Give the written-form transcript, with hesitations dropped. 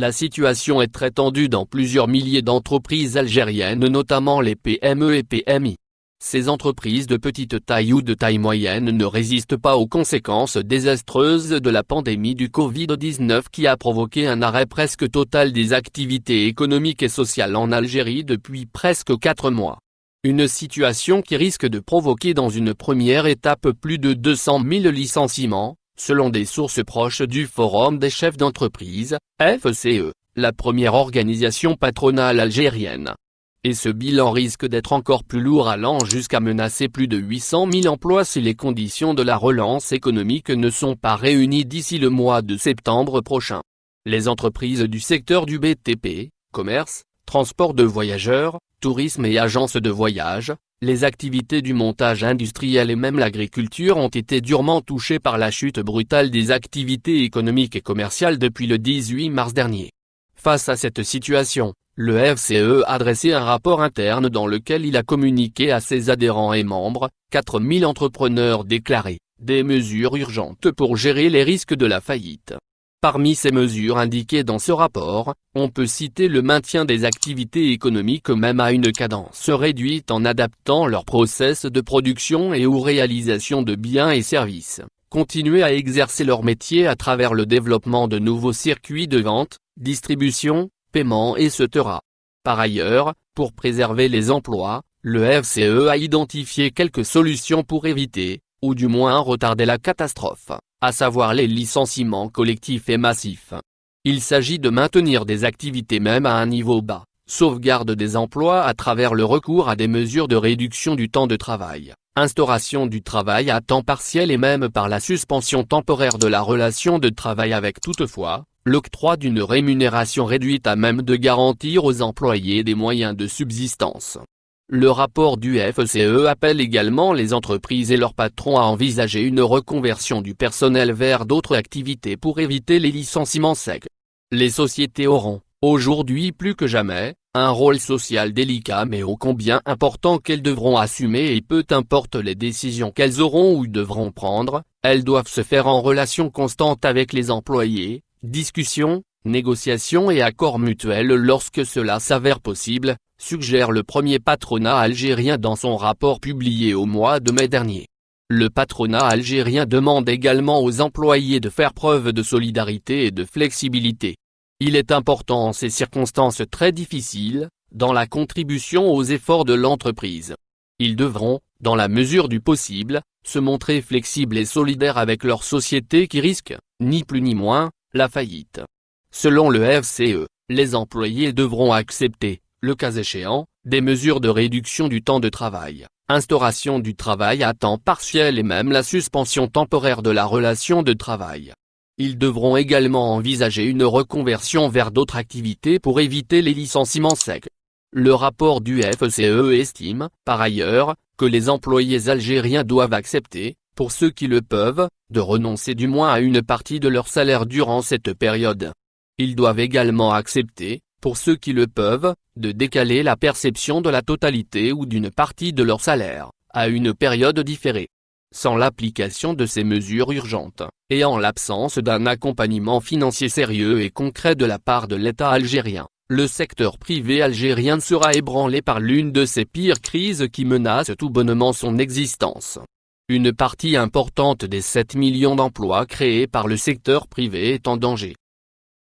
La situation est très tendue dans plusieurs milliers d'entreprises algériennes, notamment les PME et PMI. Ces entreprises de petite taille ou de taille moyenne ne résistent pas aux conséquences désastreuses de la pandémie du Covid-19 qui a provoqué un arrêt presque total des activités économiques et sociales en Algérie depuis presque 4 mois. Une situation qui risque de provoquer dans une première étape plus de 200 000 licenciements, selon des sources proches du Forum des chefs d'entreprise, FCE, la première organisation patronale algérienne. Et ce bilan risque d'être encore plus lourd, allant jusqu'à menacer plus de 800 000 emplois si les conditions de la relance économique ne sont pas réunies d'ici le mois de septembre prochain. Les entreprises du secteur du BTP, commerce, transport de voyageurs, tourisme et agences de voyage, les activités du montage industriel et même l'agriculture ont été durement touchées par la chute brutale des activités économiques et commerciales depuis le 18 mars dernier. Face à cette situation, le FCE a dressé un rapport interne dans lequel il a communiqué à ses adhérents et membres, 4000 entrepreneurs déclarés, des mesures urgentes pour gérer les risques de la faillite. Parmi ces mesures indiquées dans ce rapport, on peut citer le maintien des activités économiques même à une cadence réduite en adaptant leurs process de production et ou réalisation de biens et services, continuer à exercer leur métier à travers le développement de nouveaux circuits de vente, distribution, paiement etc. Par ailleurs, pour préserver les emplois, le FCE a identifié quelques solutions pour éviter, ou du moins retarder la catastrophe, à savoir les licenciements collectifs et massifs. Il s'agit de maintenir des activités même à un niveau bas, sauvegarde des emplois à travers le recours à des mesures de réduction du temps de travail, instauration du travail à temps partiel et même par la suspension temporaire de la relation de travail avec toutefois, l'octroi d'une rémunération réduite à même de garantir aux employés des moyens de subsistance. Le rapport du FCE appelle également les entreprises et leurs patrons à envisager une reconversion du personnel vers d'autres activités pour éviter les licenciements secs. Les sociétés auront, aujourd'hui plus que jamais, un rôle social délicat mais ô combien important qu'elles devront assumer et peu importe les décisions qu'elles auront ou devront prendre, elles doivent se faire en relation constante avec les employés, discussions, négociations et accords mutuels lorsque cela s'avère possible, suggère le premier patronat algérien dans son rapport publié au mois de mai dernier. Le patronat algérien demande également aux employés de faire preuve de solidarité et de flexibilité. Il est important en ces circonstances très difficiles, dans la contribution aux efforts de l'entreprise. Ils devront, dans la mesure du possible, se montrer flexibles et solidaires avec leur société qui risque, ni plus ni moins, la faillite. Selon le FCE, les employés devront accepter, le cas échéant, des mesures de réduction du temps de travail, instauration du travail à temps partiel et même la suspension temporaire de la relation de travail. Ils devront également envisager une reconversion vers d'autres activités pour éviter les licenciements secs. Le rapport du FCE estime, par ailleurs, que les employés algériens doivent accepter, pour ceux qui le peuvent, de renoncer du moins à une partie de leur salaire durant cette période. Ils doivent également accepter, pour ceux qui le peuvent, de décaler la perception de la totalité ou d'une partie de leur salaire, à une période différée. Sans l'application de ces mesures urgentes, et en l'absence d'un accompagnement financier sérieux et concret de la part de l'État algérien, le secteur privé algérien sera ébranlé par l'une de ces pires crises qui menacent tout bonnement son existence. Une partie importante des 7 millions d'emplois créés par le secteur privé est en danger.